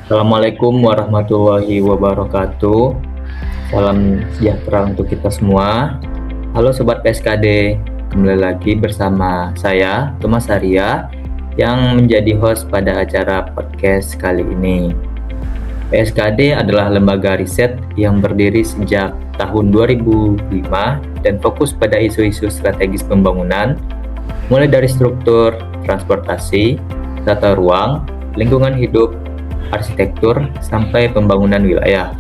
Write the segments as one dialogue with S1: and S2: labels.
S1: Assalamualaikum warahmatullahi wabarakatuh. Salam sejahtera untuk kita semua. Halo Sobat PSKD, kembali lagi bersama saya, Thomas Arya, yang menjadi host pada acara podcast kali ini. PSKD adalah lembaga riset yang berdiri sejak tahun 2005 dan fokus pada isu-isu strategis pembangunan, mulai dari struktur, transportasi, tata ruang, lingkungan hidup, arsitektur, sampai pembangunan wilayah.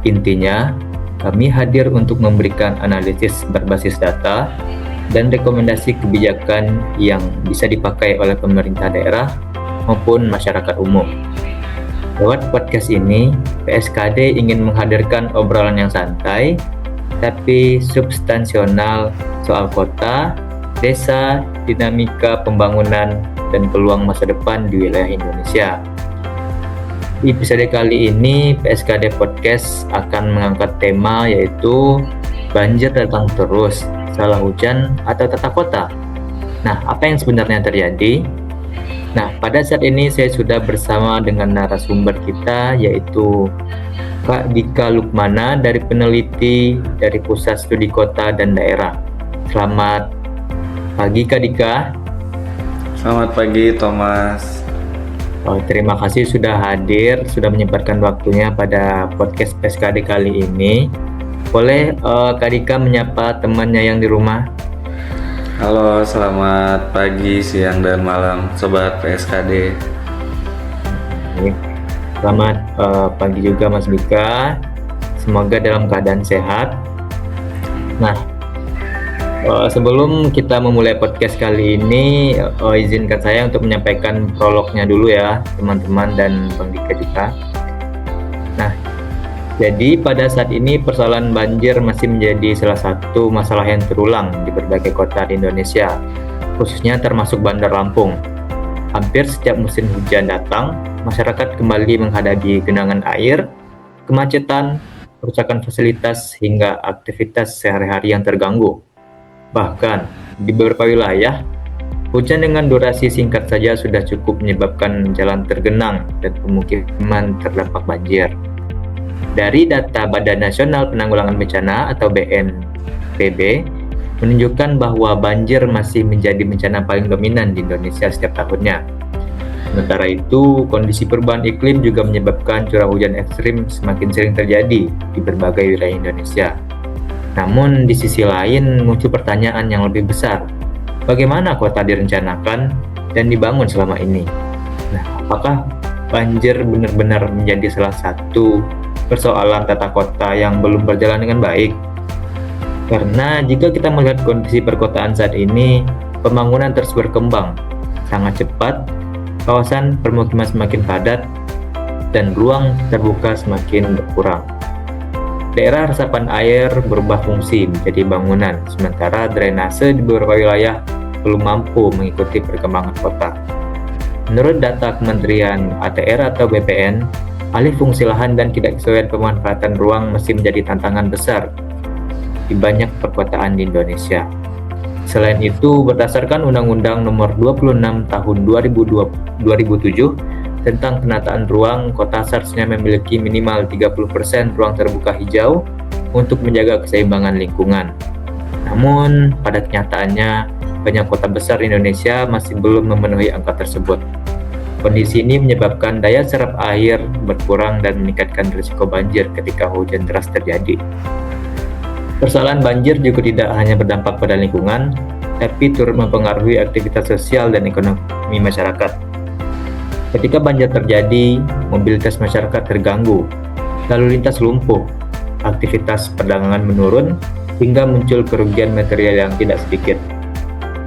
S1: Intinya, kami hadir untuk memberikan analisis berbasis data dan rekomendasi kebijakan yang bisa dipakai oleh pemerintah daerah maupun masyarakat umum. Lewat podcast ini, PSKD ingin menghadirkan obrolan yang santai, tapi substansional soal kota, desa, dinamika pembangunan, dan peluang masa depan di wilayah Indonesia. Di episode kali ini, PSKD Podcast akan mengangkat tema yaitu banjir datang terus, salah hujan, atau tata kota. Nah, apa yang sebenarnya terjadi? Nah, pada saat ini saya sudah bersama dengan narasumber kita yaitu Kak Dika Lukmana dari peneliti dari Pusat Studi Kota dan Daerah. Selamat pagi Kak Dika.
S2: Selamat pagi, Thomas.
S1: Terima kasih sudah hadir, sudah menyempatkan waktunya pada podcast PSKD kali ini. Boleh Kak Dika menyapa temannya yang di rumah?
S2: Halo, selamat pagi, siang, dan malam, Sobat PSKD.
S1: Selamat pagi juga Mas Dika. Semoga dalam keadaan sehat. Nah, sebelum kita memulai podcast kali ini, izinkan saya untuk menyampaikan prolognya dulu ya, teman-teman dan Bang Dika juga. Nah, jadi pada saat ini persoalan banjir masih menjadi salah satu masalah yang terulang di berbagai kota di Indonesia, khususnya termasuk Bandar Lampung. Hampir setiap musim hujan datang, masyarakat kembali menghadapi genangan air, kemacetan, kerusakan fasilitas, hingga aktivitas sehari-hari yang terganggu. Bahkan, di beberapa wilayah, hujan dengan durasi singkat saja sudah cukup menyebabkan jalan tergenang dan pemukiman terdampak banjir. Dari data Badan Nasional Penanggulangan Bencana atau BNPB, menunjukkan bahwa banjir masih menjadi bencana paling dominan di Indonesia setiap tahunnya. Sementara itu, kondisi perubahan iklim juga menyebabkan curah hujan ekstrim semakin sering terjadi di berbagai wilayah Indonesia. Namun di sisi lain muncul pertanyaan yang lebih besar. Bagaimana kota direncanakan dan dibangun selama ini? Nah, apakah banjir benar-benar menjadi salah satu persoalan tata kota yang belum berjalan dengan baik? Karena jika kita melihat kondisi perkotaan saat ini, pembangunan terus berkembang sangat cepat, kawasan permukiman semakin padat, dan ruang terbuka semakin berkurang. Daerah resapan air berubah fungsi menjadi bangunan, sementara drainase di beberapa wilayah belum mampu mengikuti perkembangan kota. Menurut data Kementerian ATR atau BPN, alih fungsi lahan dan ketidaksesuaian pemanfaatan ruang masih menjadi tantangan besar di banyak perkotaan di Indonesia. Selain itu, berdasarkan Undang-Undang Nomor 26 Tahun 2007 tentang penataan ruang, kota seharusnya memiliki minimal 30% ruang terbuka hijau untuk menjaga keseimbangan lingkungan. Namun, pada kenyataannya, banyak kota besar di Indonesia masih belum memenuhi angka tersebut. Kondisi ini menyebabkan daya serap air berkurang dan meningkatkan risiko banjir ketika hujan deras terjadi. Persoalan banjir juga tidak hanya berdampak pada lingkungan, tapi turut mempengaruhi aktivitas sosial dan ekonomi masyarakat. Ketika banjir terjadi, mobilitas masyarakat terganggu, lalu lintas lumpuh, aktivitas perdagangan menurun, hingga muncul kerugian material yang tidak sedikit.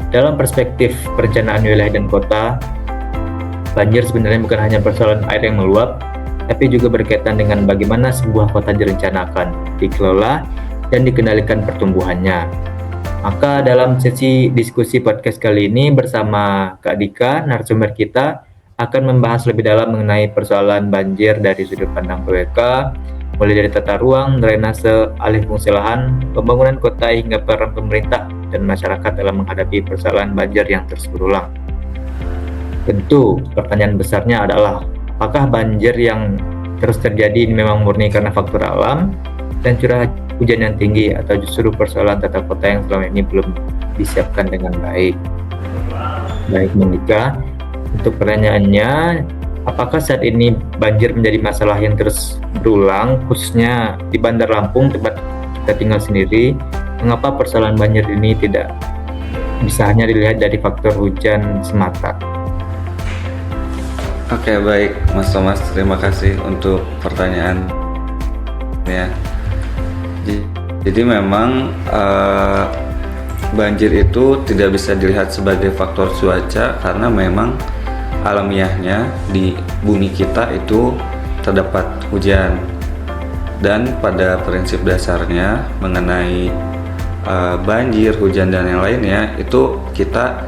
S1: Dalam perspektif perencanaan wilayah dan kota, banjir sebenarnya bukan hanya persoalan air yang meluap, tapi juga berkaitan dengan bagaimana sebuah kota direncanakan, dikelola, dan dikendalikan pertumbuhannya. Maka dalam sesi diskusi podcast kali ini bersama Kak Dika, narasumber kita, akan membahas lebih dalam mengenai persoalan banjir dari sudut pandang PWK, mulai dari tata ruang, drainase, alih fungsi lahan, pembangunan kota, hingga peran pemerintah dan masyarakat dalam menghadapi persoalan banjir yang terus berulang. Tentu, pertanyaan besarnya adalah apakah banjir yang terus terjadi ini memang murni karena faktor alam dan curah hujan yang tinggi, atau justru persoalan tata kota yang selama ini belum disiapkan dengan baik? Baik, Monica, untuk pertanyaannya, apakah saat ini banjir menjadi masalah yang terus berulang, khususnya di Bandar Lampung, tempat kita tinggal sendiri? Mengapa persoalan banjir ini tidak bisa hanya dilihat dari faktor hujan semata?
S2: Oke, baik Mas Thomas, terima kasih untuk pertanyaan ya. Jadi memang banjir itu tidak bisa dilihat sebagai faktor cuaca karena memang alamiahnya di bumi kita itu terdapat hujan, dan pada prinsip dasarnya mengenai banjir, hujan dan yang lainnya itu kita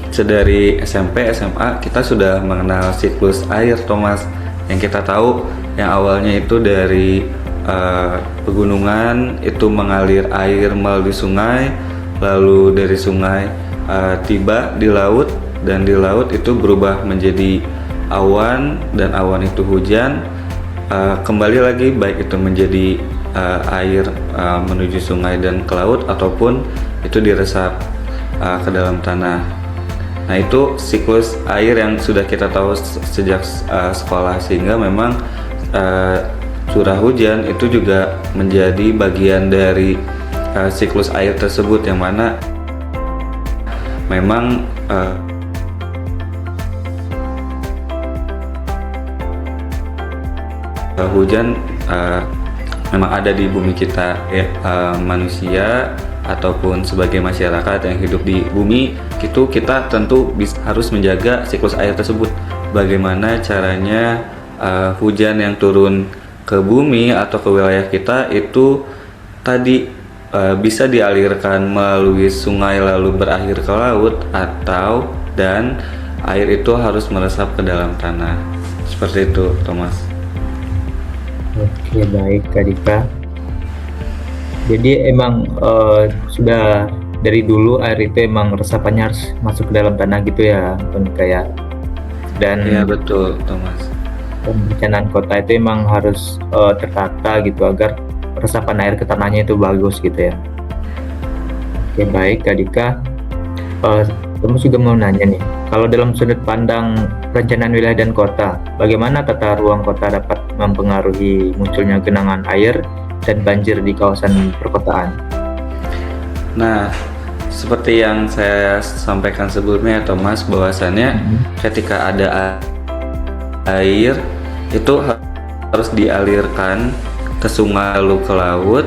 S2: sedari SMP, SMA kita sudah mengenal siklus air, Thomas, yang kita tahu yang awalnya itu dari pegunungan itu mengalir air melalui sungai, lalu dari sungai tiba di laut, dan di laut itu berubah menjadi awan, dan awan itu hujan, kembali lagi baik itu menjadi air menuju sungai dan ke laut, ataupun itu diresap ke dalam tanah. Nah, itu siklus air yang sudah kita tahu sejak sekolah, sehingga memang curah hujan itu juga menjadi bagian dari siklus air tersebut, yang mana memang hujan memang ada di bumi kita ya, manusia ataupun sebagai masyarakat yang hidup di bumi itu kita tentu harus menjaga siklus air tersebut. Bagaimana caranya hujan yang turun ke bumi atau ke wilayah kita itu tadi bisa dialirkan melalui sungai lalu berakhir ke laut, atau dan air itu harus meresap ke dalam tanah. Seperti itu, Thomas.
S1: Oke, baik Kak Dika. Jadi emang sudah dari dulu air itu emang resapannya harus masuk ke dalam tanah gitu ya, Monica ya. Dan
S2: Iya betul, Thomas.
S1: perencanaan kota itu emang harus tertata gitu agar resapan air ke tanahnya itu bagus gitu ya. Oke, baik Kak Dika. Kamu juga mau nanya nih, kalau dalam sudut pandang perencanaan wilayah dan kota, bagaimana tata ruang kota dapat mempengaruhi munculnya genangan air dan banjir di kawasan perkotaan?
S2: Nah, seperti yang saya sampaikan sebelumnya, Thomas, bahwasannya ketika ada air itu harus dialirkan ke sungai lalu ke laut,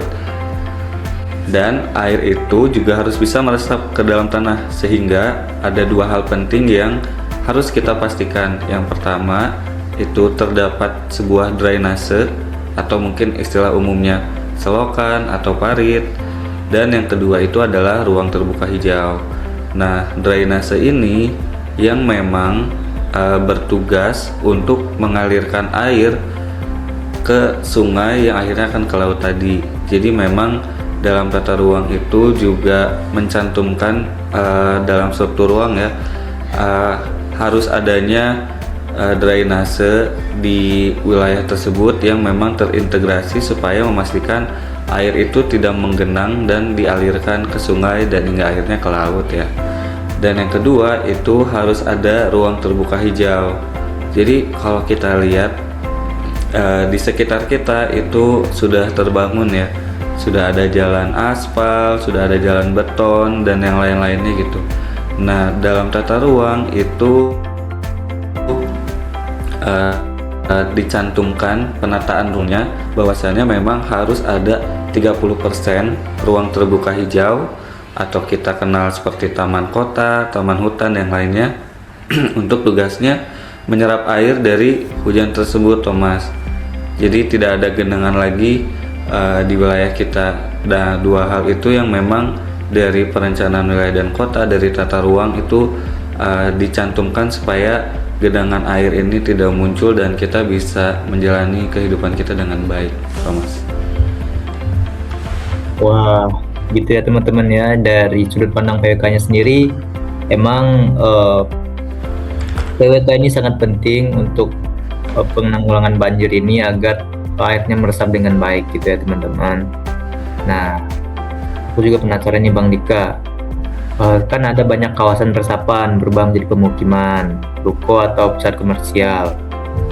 S2: dan air itu juga harus bisa meresap ke dalam tanah, sehingga ada dua hal penting yang harus kita pastikan. Yang pertama itu terdapat sebuah drainase atau mungkin istilah umumnya selokan atau parit, dan yang kedua itu adalah ruang terbuka hijau. Nah, drainase ini yang memang bertugas untuk mengalirkan air ke sungai yang akhirnya akan ke laut tadi. Jadi memang dalam tata ruang itu juga mencantumkan dalam struktur ruang ya, harus adanya drainase di wilayah tersebut yang memang terintegrasi supaya memastikan air itu tidak menggenang dan dialirkan ke sungai dan hingga akhirnya ke laut ya. Dan yang kedua itu harus ada ruang terbuka hijau. Jadi kalau kita lihat di sekitar kita itu sudah terbangun ya, sudah ada jalan aspal, sudah ada jalan beton dan yang lain-lainnya gitu. Nah, dalam tata ruang itu dicantumkan penataan ruangnya bahwasanya memang harus ada 30% ruang terbuka hijau, atau kita kenal seperti taman kota, taman hutan yang lainnya untuk tugasnya menyerap air dari hujan tersebut, Thomas. Jadi tidak ada genangan lagi di wilayah kita. Dan dua hal itu yang memang dari perencanaan wilayah dan kota, dari tata ruang itu dicantumkan supaya genangan air ini tidak muncul dan kita bisa menjalani kehidupan kita dengan baik, Thomas.
S1: Wah, gitu ya teman-teman ya, dari sudut pandang PWK-nya sendiri emang PWK ini sangat penting untuk penanggulangan banjir ini agar airnya meresap dengan baik gitu ya teman-teman. Nah, aku juga penasaran nih Bang Dika. Kan ada banyak kawasan resapan berubah menjadi pemukiman, ruko atau pusat komersial.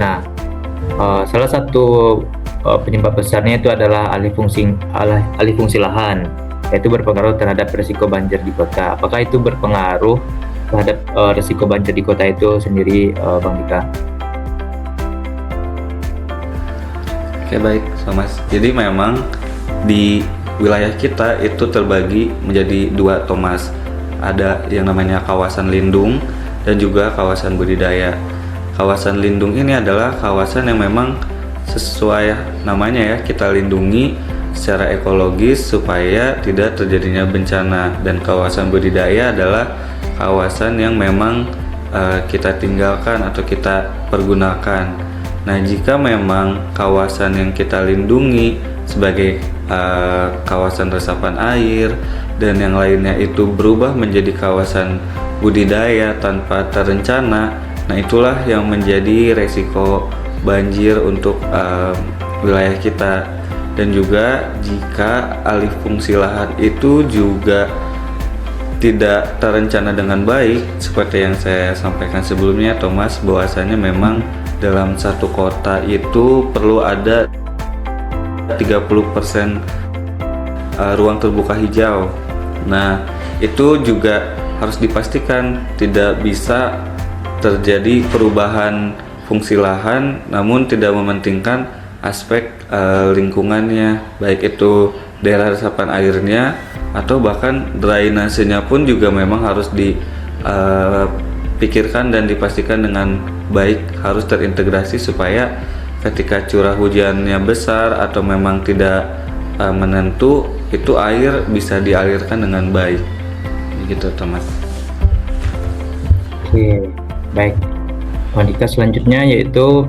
S1: Nah, salah satu penyebab besarnya itu adalah alih fungsi lahan, yaitu berpengaruh terhadap risiko banjir di kota. Apakah itu berpengaruh terhadap risiko banjir di kota itu sendiri, Bang Dika?
S2: Oke, baik Thomas. Jadi memang di wilayah kita itu terbagi menjadi dua, Thomas. Ada yang namanya kawasan lindung dan juga kawasan budidaya. Kawasan lindung ini adalah kawasan yang memang sesuai namanya ya, kita lindungi secara ekologis supaya tidak terjadinya bencana. Dan kawasan budidaya adalah kawasan yang memang kita tinggalkan atau kita pergunakan. Nah, jika memang kawasan yang kita lindungi sebagai kawasan resapan air dan yang lainnya itu berubah menjadi kawasan budidaya tanpa terencana, nah itulah yang menjadi resiko banjir untuk wilayah kita. Dan juga jika alih fungsi lahan itu juga tidak terencana dengan baik, seperti yang saya sampaikan sebelumnya Thomas, bahwasanya memang dalam satu kota itu perlu ada 30% ruang terbuka hijau. Nah, itu juga harus dipastikan tidak bisa terjadi perubahan fungsi lahan namun tidak mementingkan aspek lingkungannya, baik itu daerah resapan airnya atau bahkan drainasenya pun juga memang harus dipikirkan dan dipastikan dengan baik, harus terintegrasi supaya ketika curah hujannya besar atau memang tidak menentu, itu air bisa dialirkan dengan baik. Begitu, Thomas.
S1: Oke, baik. Dika, selanjutnya yaitu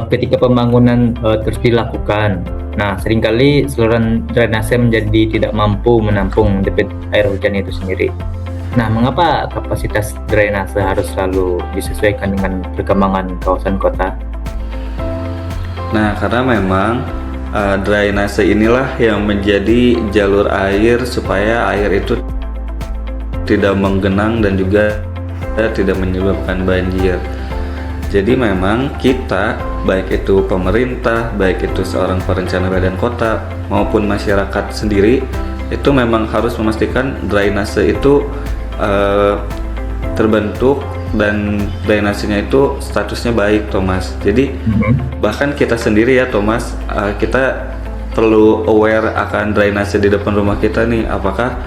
S1: ketika pembangunan terus dilakukan. Nah, seringkali saluran drainase menjadi tidak mampu menampung debit air hujan itu sendiri. Nah, mengapa kapasitas drainase harus selalu disesuaikan dengan perkembangan kawasan kota?
S2: Nah, karena memang drainase inilah yang menjadi jalur air supaya air itu tidak menggenang dan juga tidak menyebabkan banjir. Jadi memang kita, baik itu pemerintah, baik itu seorang perencana badan kota maupun masyarakat sendiri, itu memang harus memastikan drainase itu terbentuk dan drainasenya itu statusnya baik, Thomas. Jadi bahkan kita sendiri ya, Thomas, kita perlu aware akan drainase di depan rumah kita nih, apakah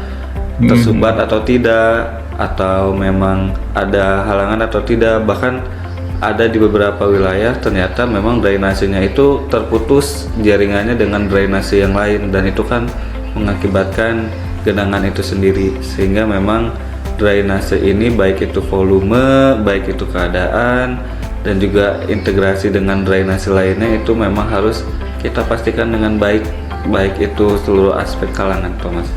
S2: tersumbat atau tidak, atau memang ada halangan atau tidak. Bahkan ada di beberapa wilayah ternyata memang drainasenya itu terputus jaringannya dengan drainase yang lain, dan itu kan mengakibatkan genangan itu sendiri. Sehingga memang drainase ini baik itu volume, baik itu keadaan, dan juga integrasi dengan drainase lainnya itu memang harus kita pastikan dengan baik, baik itu seluruh aspek kalangan, Thomas.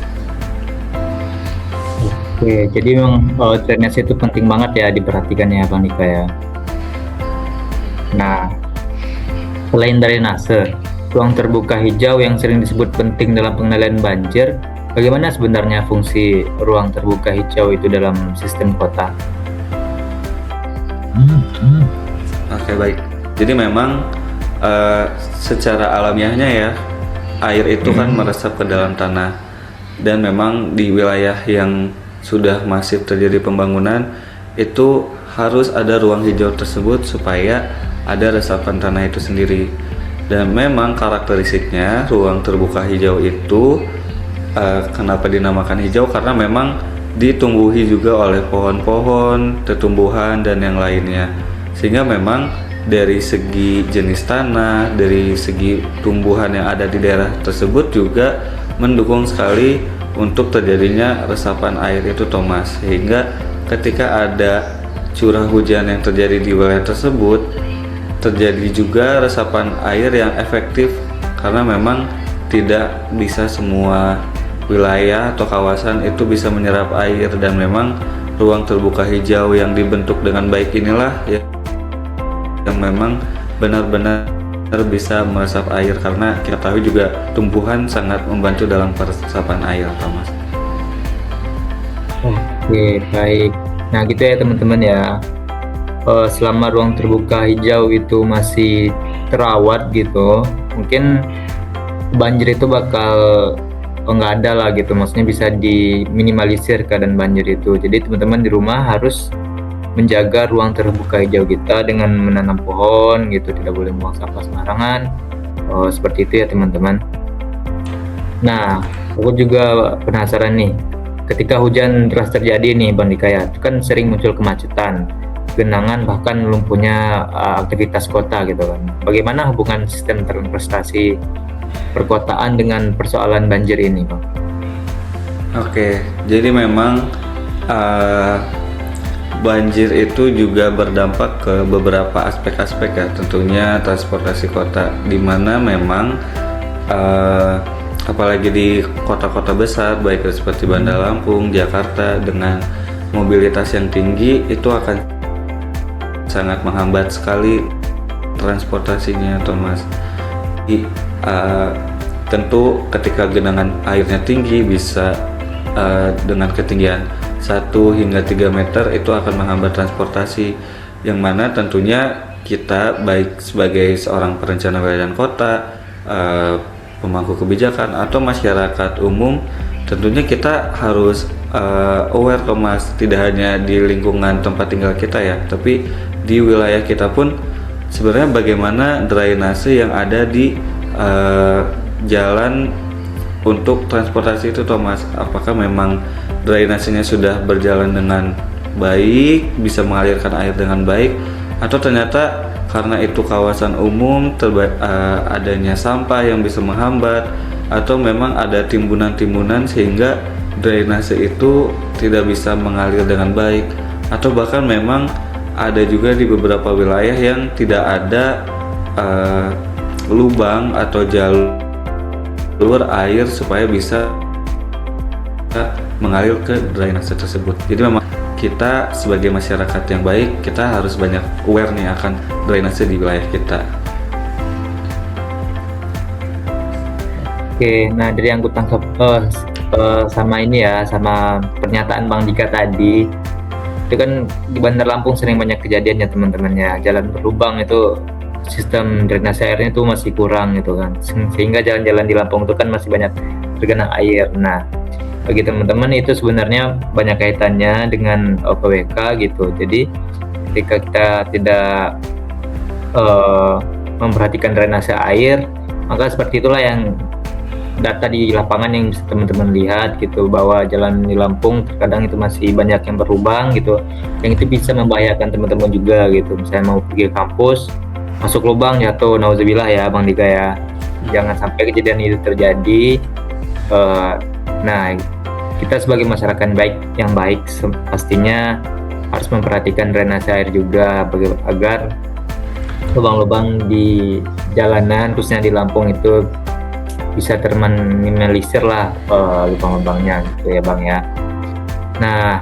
S1: Oke, jadi memang drainase itu penting banget ya diperhatikan ya Bang Dika ya. Nah, selain drainase, ruang terbuka hijau yang sering disebut penting dalam pengendalian banjir, bagaimana sebenarnya fungsi ruang terbuka hijau itu dalam sistem kota?
S2: Oke, baik. Jadi memang secara alamiahnya ya, air itu kan meresap ke dalam tanah, dan memang di wilayah yang sudah masif terjadi pembangunan itu harus ada ruang hijau tersebut supaya ada resapan tanah itu sendiri. Dan memang karakteristiknya ruang terbuka hijau itu kenapa dinamakan hijau, karena memang ditumbuhi juga oleh pohon-pohon, tumbuhan dan yang lainnya, sehingga memang dari segi jenis tanah, dari segi tumbuhan yang ada di daerah tersebut juga mendukung sekali untuk terjadinya resapan air itu, Thomas. Sehingga ketika ada curah hujan yang terjadi di wilayah tersebut, terjadi juga resapan air yang efektif, karena memang tidak bisa semua wilayah atau kawasan itu bisa menyerap air, dan memang ruang terbuka hijau yang dibentuk dengan baik inilah yang memang benar-benar bisa meresap air, karena kita tahu juga tumbuhan sangat membantu dalam peresapan air, Thomas.
S1: Oke, baik. Nah, gitu ya teman-teman ya. Selama ruang terbuka hijau itu masih terawat gitu, mungkin banjir itu bakal nggak ada lah gitu. Maksudnya bisa diminimalisir keadaan banjir itu. Jadi teman-teman di rumah harus menjaga ruang terbuka hijau kita dengan menanam pohon gitu, tidak boleh buang sampah sembarangan. Seperti itu ya teman-teman. Nah, aku juga penasaran nih, ketika hujan deras terjadi nih Bang Dika ya, itu kan sering muncul kemacetan, genangan, bahkan lumpuhnya aktivitas kota gitu kan. Bagaimana hubungan sistem transportasi perkotaan dengan persoalan banjir ini, Bang?
S2: Oke, jadi memang banjir itu juga berdampak ke beberapa aspek-aspek ya, tentunya transportasi kota, di mana memang apalagi di kota-kota besar baik seperti Bandar Lampung, Jakarta, dengan mobilitas yang tinggi itu akan sangat menghambat sekali transportasinya, Thomas. Tentu ketika genangan airnya tinggi bisa dengan ketinggian 1 hingga 3 meter itu akan menghambat transportasi, yang mana tentunya kita baik sebagai seorang perencana wilayah dan kota, pemangku kebijakan atau masyarakat umum, tentunya kita harus aware, Thomas, tidak hanya di lingkungan tempat tinggal kita ya, tapi di wilayah kita pun sebenarnya bagaimana drainase yang ada di jalan untuk transportasi itu, Thomas. Apakah memang drainasenya sudah berjalan dengan baik, bisa mengalirkan air dengan baik, atau ternyata karena itu kawasan umum adanya sampah yang bisa menghambat, atau memang ada timbunan-timbunan sehingga drainase itu tidak bisa mengalir dengan baik, atau bahkan memang ada juga di beberapa wilayah yang tidak ada lubang atau jalur air supaya bisa mengalir ke drainase tersebut. Jadi memang kita sebagai masyarakat yang baik, kita harus banyak aware nih akan drainase di wilayah kita.
S1: Oke, nah dari yang aku tangkap sama ini ya, sama pernyataan Bang Dika tadi, itu kan di Bandar Lampung sering banyak kejadian ya teman-teman ya, jalan berlubang itu sistem drainase airnya itu masih kurang gitu kan, sehingga jalan-jalan di Lampung itu kan masih banyak tergenang air. Nah, bagi teman-teman itu sebenarnya banyak kaitannya dengan OPWK gitu. Jadi ketika kita tidak memperhatikan drainase air, maka seperti itulah yang data di lapangan yang bisa teman-teman lihat gitu, bahwa jalan di Lampung terkadang itu masih banyak yang berlubang gitu, yang itu bisa membahayakan teman-teman juga gitu. Misalnya mau pergi ke kampus, masuk lubang jatuh, nauzubillah ya Bang Dika ya. Jangan sampai kejadian itu terjadi. Nah, kita sebagai masyarakat yang baik pastinya harus memperhatikan drainase air juga agar lubang-lubang di jalanan khususnya di Lampung itu bisa terminimalisir lah lubang-lubangnya gitu ya Bang ya. Nah,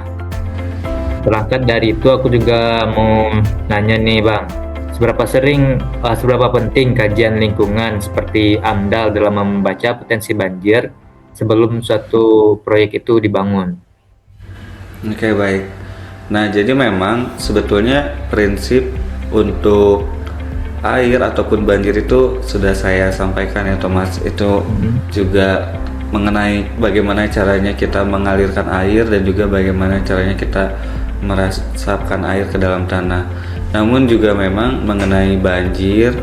S1: berangkat dari itu aku juga mau nanya nih Bang, seberapa penting kajian lingkungan seperti AMDAL dalam membaca potensi banjir sebelum suatu proyek itu dibangun?
S2: Oke, baik. Nah, jadi memang sebetulnya prinsip untuk air ataupun banjir itu sudah saya sampaikan ya Thomas. Itu juga mengenai bagaimana caranya kita mengalirkan air dan juga bagaimana caranya kita meresapkan air ke dalam tanah. Namun juga memang mengenai banjir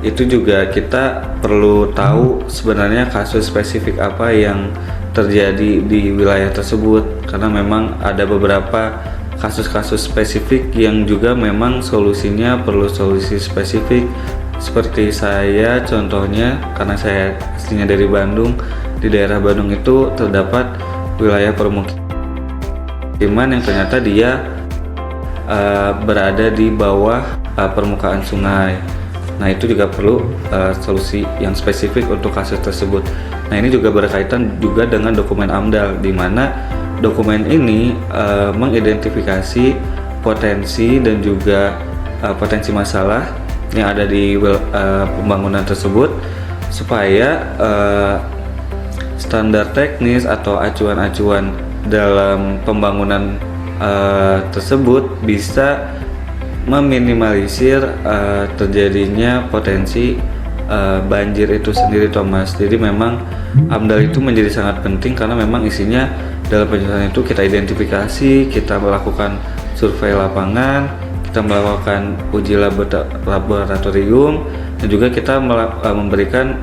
S2: itu juga kita perlu tahu sebenarnya kasus spesifik apa yang terjadi di wilayah tersebut, karena memang ada beberapa kasus-kasus spesifik yang juga memang solusinya perlu solusi spesifik. Seperti saya contohnya, karena saya aslinya dari Bandung, di daerah Bandung itu terdapat wilayah permukiman yang ternyata dia berada di bawah permukaan sungai. Nah, itu juga perlu solusi yang spesifik untuk kasus tersebut. Nah, ini juga berkaitan juga dengan dokumen AMDAL, di mana dokumen ini mengidentifikasi potensi dan juga potensi masalah yang ada di pembangunan tersebut, supaya standar teknis atau acuan-acuan dalam pembangunan tersebut bisa meminimalisir terjadinya potensi banjir itu sendiri, Thomas. Jadi memang AMDAL itu menjadi sangat penting karena memang isinya dalam penyusunan itu kita identifikasi, kita melakukan survei lapangan, kita melakukan uji laboratorium, dan juga kita memberikan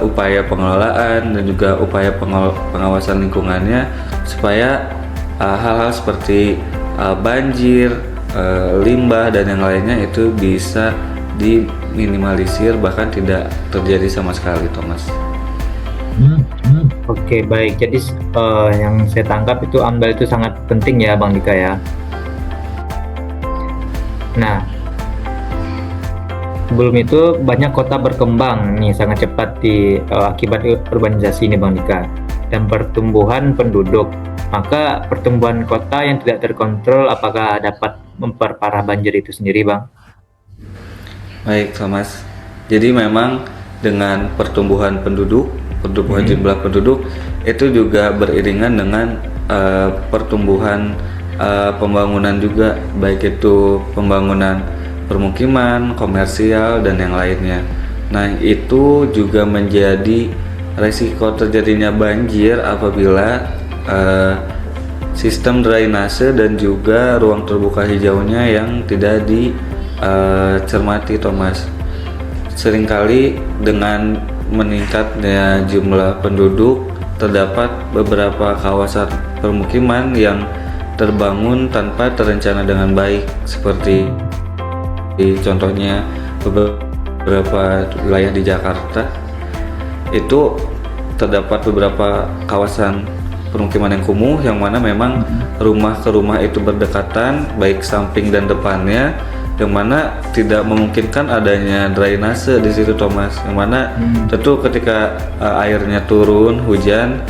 S2: upaya pengelolaan dan juga upaya pengawasan lingkungannya, supaya hal-hal seperti banjir, limbah dan yang lainnya itu bisa diminimalisir, bahkan tidak terjadi sama sekali, Thomas.
S1: Oke, baik. Jadi yang saya tangkap itu AMDAL itu sangat penting ya, Bang Dika ya. Nah, sebelum itu banyak kota berkembang nih sangat cepat akibat urbanisasi ini, Bang Dika, dan pertumbuhan penduduk. Maka pertumbuhan kota yang tidak terkontrol apakah dapat memperparah banjir itu sendiri, Bang?
S2: Baik, Thomas. Jadi memang dengan pertumbuhan jumlah penduduk itu juga beriringan dengan pertumbuhan pembangunan juga, baik itu pembangunan permukiman, komersial dan yang lainnya. Nah, itu juga menjadi resiko terjadinya banjir apabila sistem drainase dan juga ruang terbuka hijaunya yang tidak dicermati, Thomas. Seringkali dengan meningkatnya jumlah penduduk, terdapat beberapa kawasan permukiman yang terbangun tanpa terencana dengan baik, seperti contohnya beberapa wilayah di Jakarta. Itu terdapat beberapa kawasan permukiman yang kumuh, yang mana memang rumah ke rumah itu berdekatan, baik samping dan depannya, yang mana tidak memungkinkan adanya drainase di situ, Thomas. Yang mana tentu ketika airnya turun, hujan,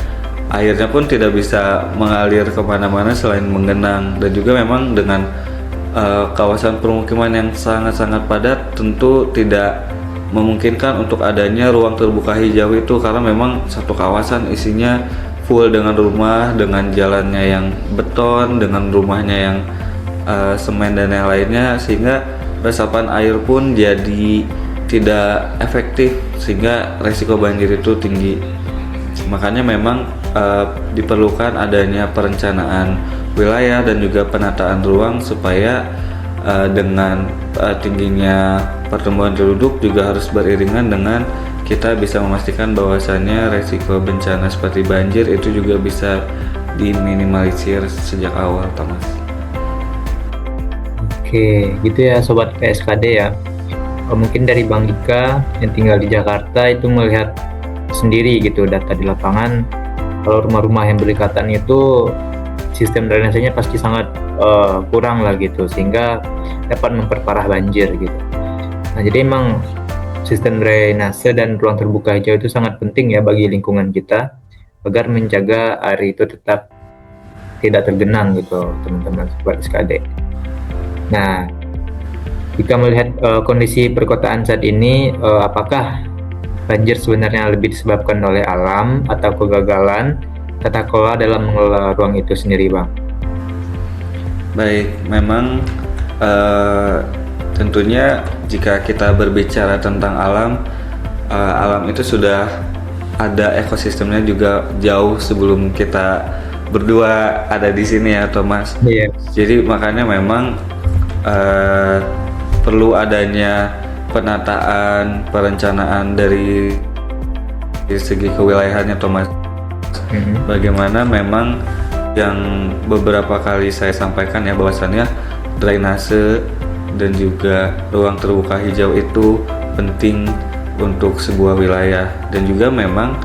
S2: airnya pun tidak bisa mengalir kemana-mana selain menggenang. Dan juga memang dengan kawasan permukiman yang sangat-sangat padat, tentu tidak memungkinkan untuk adanya ruang terbuka hijau itu, karena memang satu kawasan isinya full dengan rumah, dengan jalannya yang beton, dengan rumahnya yang semen dan yang lainnya, sehingga resapan air pun jadi tidak efektif, sehingga resiko banjir itu tinggi. Makanya memang diperlukan adanya perencanaan wilayah dan juga penataan ruang, supaya dengan tingginya pertumbuhan penduduk juga harus beriringan dengan kita bisa memastikan bahwasannya resiko bencana seperti banjir itu juga bisa diminimalisir sejak awal, Thomas.
S1: Oke, gitu ya Sobat PSKD ya. Mungkin dari Bang Dika yang tinggal di Jakarta itu melihat sendiri gitu data di lapangan, kalau rumah-rumah yang berdekatan itu sistem drainasenya pasti sangat kurang lah gitu, sehingga dapat memperparah banjir gitu. Nah, jadi emang sistem drainase dan ruang terbuka hijau itu sangat penting ya bagi lingkungan kita, agar menjaga air itu tetap tidak tergenang gitu, teman-teman Sobat SKD. Nah, jika melihat kondisi perkotaan saat ini, apakah banjir sebenarnya lebih disebabkan oleh alam atau kegagalan tata kelola dalam mengelola ruang itu sendiri, Bang?
S2: Baik, memang tentunya jika kita berbicara tentang alam, alam itu sudah ada ekosistemnya juga jauh sebelum kita berdua ada di sini ya, Thomas.
S1: Iya.
S2: Jadi makanya memang perlu adanya penataan, perencanaan dari segi kewilayahannya, Thomas. Bagaimana memang yang beberapa kali saya sampaikan ya, bahwasannya drainase dan juga ruang terbuka hijau itu penting untuk sebuah wilayah, dan juga memang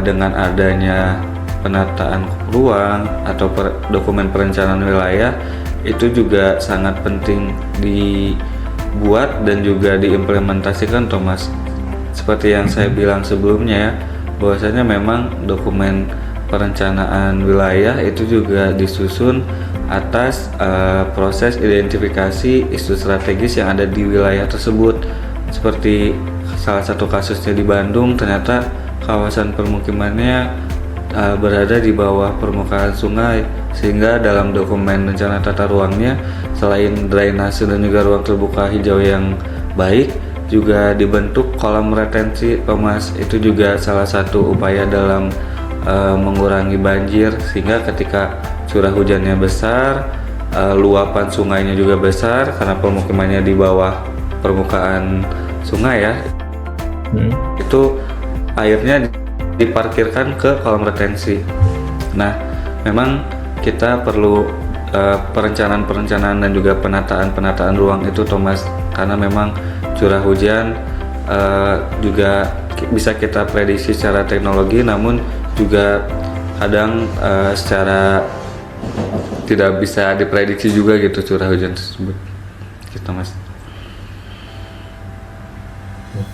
S2: dengan adanya penataan ruang atau dokumen perencanaan wilayah itu juga sangat penting dibuat dan juga diimplementasikan, Thomas. Seperti yang saya bilang sebelumnya ya, bahwasanya memang dokumen perencanaan wilayah itu juga disusun atas proses identifikasi isu strategis yang ada di wilayah tersebut. Seperti salah satu kasusnya di Bandung, ternyata kawasan permukimannya berada di bawah permukaan sungai, sehingga dalam dokumen rencana tata ruangnya selain drainase dan juga ruang terbuka hijau yang baik, juga dibentuk kolam retensi, Thomas. Itu juga salah satu upaya dalam mengurangi banjir, sehingga ketika curah hujannya besar, luapan sungainya juga besar karena permukimannya di bawah permukaan sungai ya. Itu airnya diparkirkan ke kolam retensi. Nah, memang kita perlu perencanaan dan juga penataan ruang itu, Thomas, karena memang curah hujan juga bisa kita prediksi secara teknologi, namun juga kadang secara tidak bisa diprediksi juga gitu curah hujan tersebut, gitu Mas.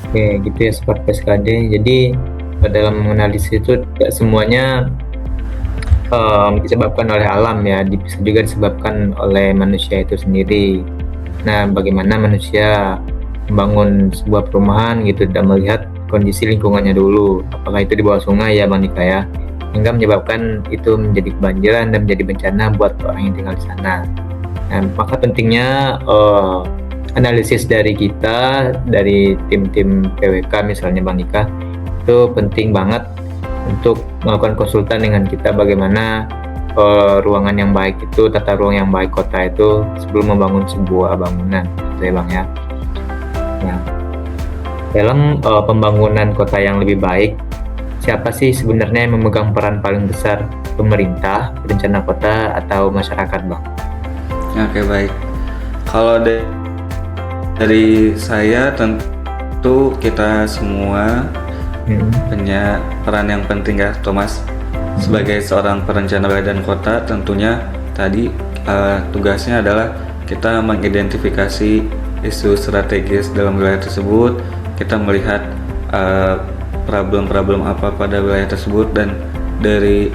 S1: Oke, gitu ya Sobat PSKD. Jadi dalam menganalisis itu tidak semuanya disebabkan oleh alam ya, bisa juga disebabkan oleh manusia itu sendiri. Nah, bagaimana manusia membangun sebuah perumahan gitu dan melihat kondisi lingkungannya dulu, apakah itu di bawah sungai ya Bang Dika ya, hingga menyebabkan itu menjadi kebanjiran dan menjadi bencana buat orang yang tinggal di sana. Nah, maka pentingnya analisis dari kita, dari tim-tim PWK misalnya Bang Dika, itu penting banget untuk melakukan konsultan dengan kita bagaimana ruangan yang baik itu, tata ruang yang baik kota itu sebelum membangun sebuah bangunan, gitu ya Bang ya. Nah, dalam pembangunan kota yang lebih baik, siapa sih sebenarnya yang memegang peran paling besar? Pemerintah, perencana kota, atau masyarakat Bang?
S2: Oke, baik. Kalau dari saya, tentu kita semua punya peran yang penting ya Thomas. Sebagai seorang perencana wilayah dan kota, tentunya tadi tugasnya adalah kita mengidentifikasi isu strategis dalam wilayah tersebut. Kita melihat problem-problem apa pada wilayah tersebut, dan dari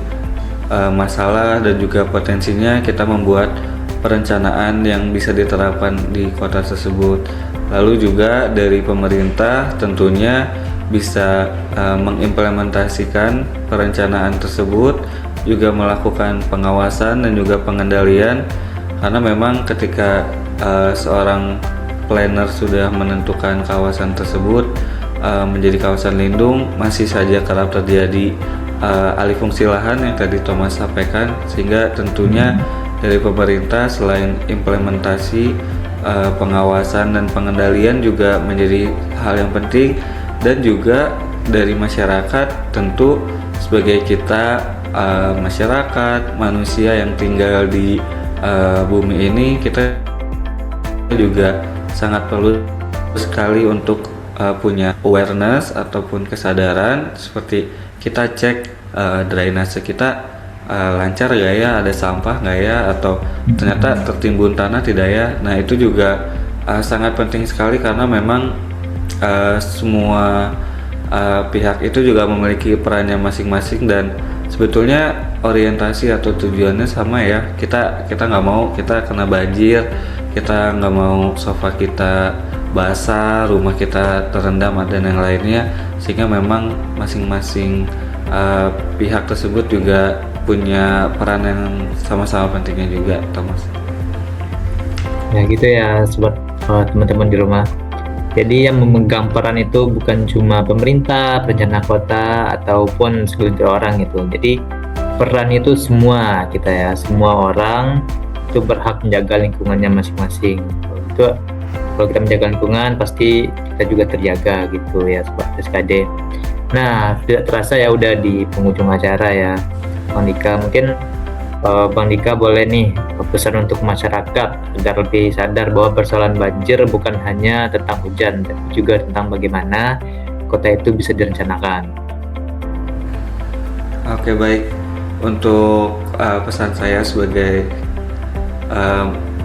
S2: masalah dan juga potensinya kita membuat perencanaan yang bisa diterapkan di kota tersebut. Lalu juga dari pemerintah tentunya bisa mengimplementasikan perencanaan tersebut, juga melakukan pengawasan dan juga pengendalian, karena memang ketika seorang planner sudah menentukan kawasan tersebut menjadi kawasan lindung, masih saja kerap terjadi alih fungsi lahan yang tadi Thomas sampaikan, sehingga tentunya dari pemerintah selain implementasi, pengawasan dan pengendalian juga menjadi hal yang penting, dan juga dari masyarakat tentu sebagai kita masyarakat manusia yang tinggal di bumi ini, kita juga sangat perlu sekali untuk punya awareness ataupun kesadaran, seperti kita cek drainase kita lancar gak ya, ada sampah gak ya, atau ternyata tertimbun tanah tidak ya. Nah, itu juga sangat penting sekali, karena memang semua pihak itu juga memiliki perannya masing-masing, dan sebetulnya orientasi atau tujuannya sama ya. Kita nggak mau kita kena banjir, kita nggak mau sofa kita basah, rumah kita terendam dan yang lainnya, sehingga memang masing-masing pihak tersebut juga punya peran yang sama-sama pentingnya juga, Thomas.
S1: Nah gitu ya sobat, teman-teman di rumah. Jadi yang memegang peran itu bukan cuma pemerintah, perencana kota, ataupun segelintir orang gitu. Jadi peran itu semua kita ya, semua orang itu berhak menjaga lingkungannya masing-masing. Itu kalau kita menjaga lingkungan pasti kita juga terjaga gitu ya sobat SKD. Nah, tidak terasa ya udah di penghujung acara ya Bang Dika. Mungkin Bang Dika boleh nih pesan untuk masyarakat agar lebih sadar bahwa persoalan banjir bukan hanya tentang hujan, tapi juga tentang bagaimana kota itu bisa direncanakan.
S2: Oke, baik. Untuk pesan saya sebagai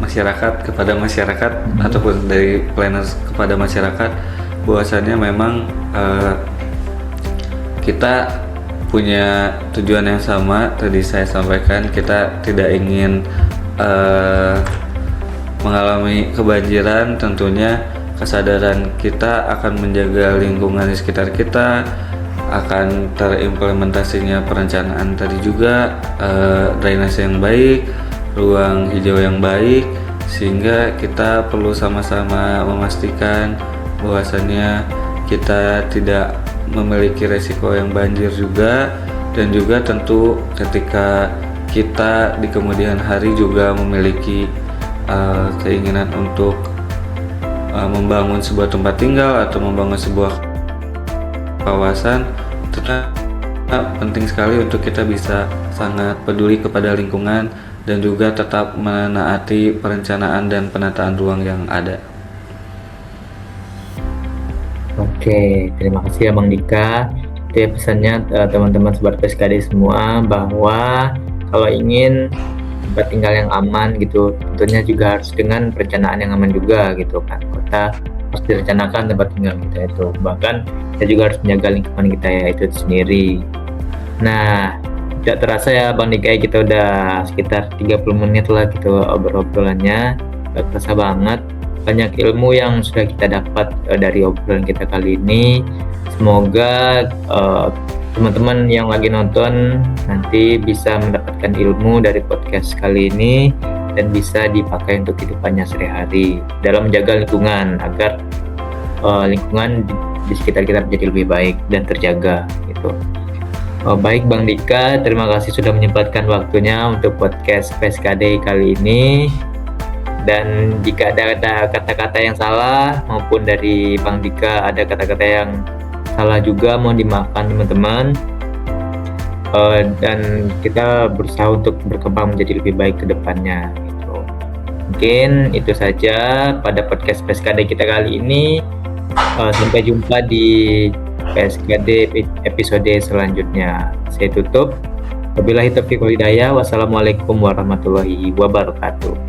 S2: masyarakat kepada masyarakat, ataupun dari planners kepada masyarakat, bahwasannya memang kita punya tujuan yang sama. Tadi saya sampaikan kita tidak ingin mengalami kebanjiran. Tentunya kesadaran kita akan menjaga lingkungan di sekitar kita, akan terimplementasinya perencanaan tadi juga, drainase yang baik, ruang hijau yang baik, sehingga kita perlu sama-sama memastikan bahwasannya kita tidak memiliki resiko yang banjir juga, dan juga tentu ketika kita di kemudian hari juga memiliki keinginan untuk membangun sebuah tempat tinggal atau membangun sebuah kawasan, tetap penting sekali untuk kita bisa sangat peduli kepada lingkungan dan juga tetap menaati perencanaan dan penataan ruang yang ada.
S1: Oke, terima kasih ya Bang Dika. Itu ya pesannya teman-teman Sobat PSKD semua, bahwa kalau ingin tempat tinggal yang aman gitu, tentunya juga harus dengan perencanaan yang aman juga gitu kan. Kota harus direncanakan tempat tinggal kita itu. Bahkan kita juga harus menjaga lingkungan kita ya itu sendiri. Nah, tidak terasa ya Bang Dika, kita udah sekitar 30 menit lah gitu obrol-obrolannya. Gak terasa banget. Banyak ilmu yang sudah kita dapat dari obrolan kita kali ini. Semoga teman-teman yang lagi nonton nanti bisa mendapatkan ilmu dari podcast kali ini dan bisa dipakai untuk kehidupannya sehari-hari dalam menjaga lingkungan agar lingkungan di sekitar kita menjadi lebih baik dan terjaga gitu. Baik Bang Dika, terima kasih sudah menyempatkan waktunya untuk podcast PSKD kali ini. Dan jika ada kata-kata yang salah maupun dari Bang Dika ada kata-kata yang salah juga, mohon dimaafkan teman-teman. Dan kita berusaha untuk berkembang menjadi lebih baik ke depannya gitu. Mungkin itu saja pada podcast PSKD kita kali ini. Sampai jumpa di PSKD episode selanjutnya. Saya tutup. Wabillahi taufiq wal hidayah. Wassalamualaikum warahmatullahi wabarakatuh.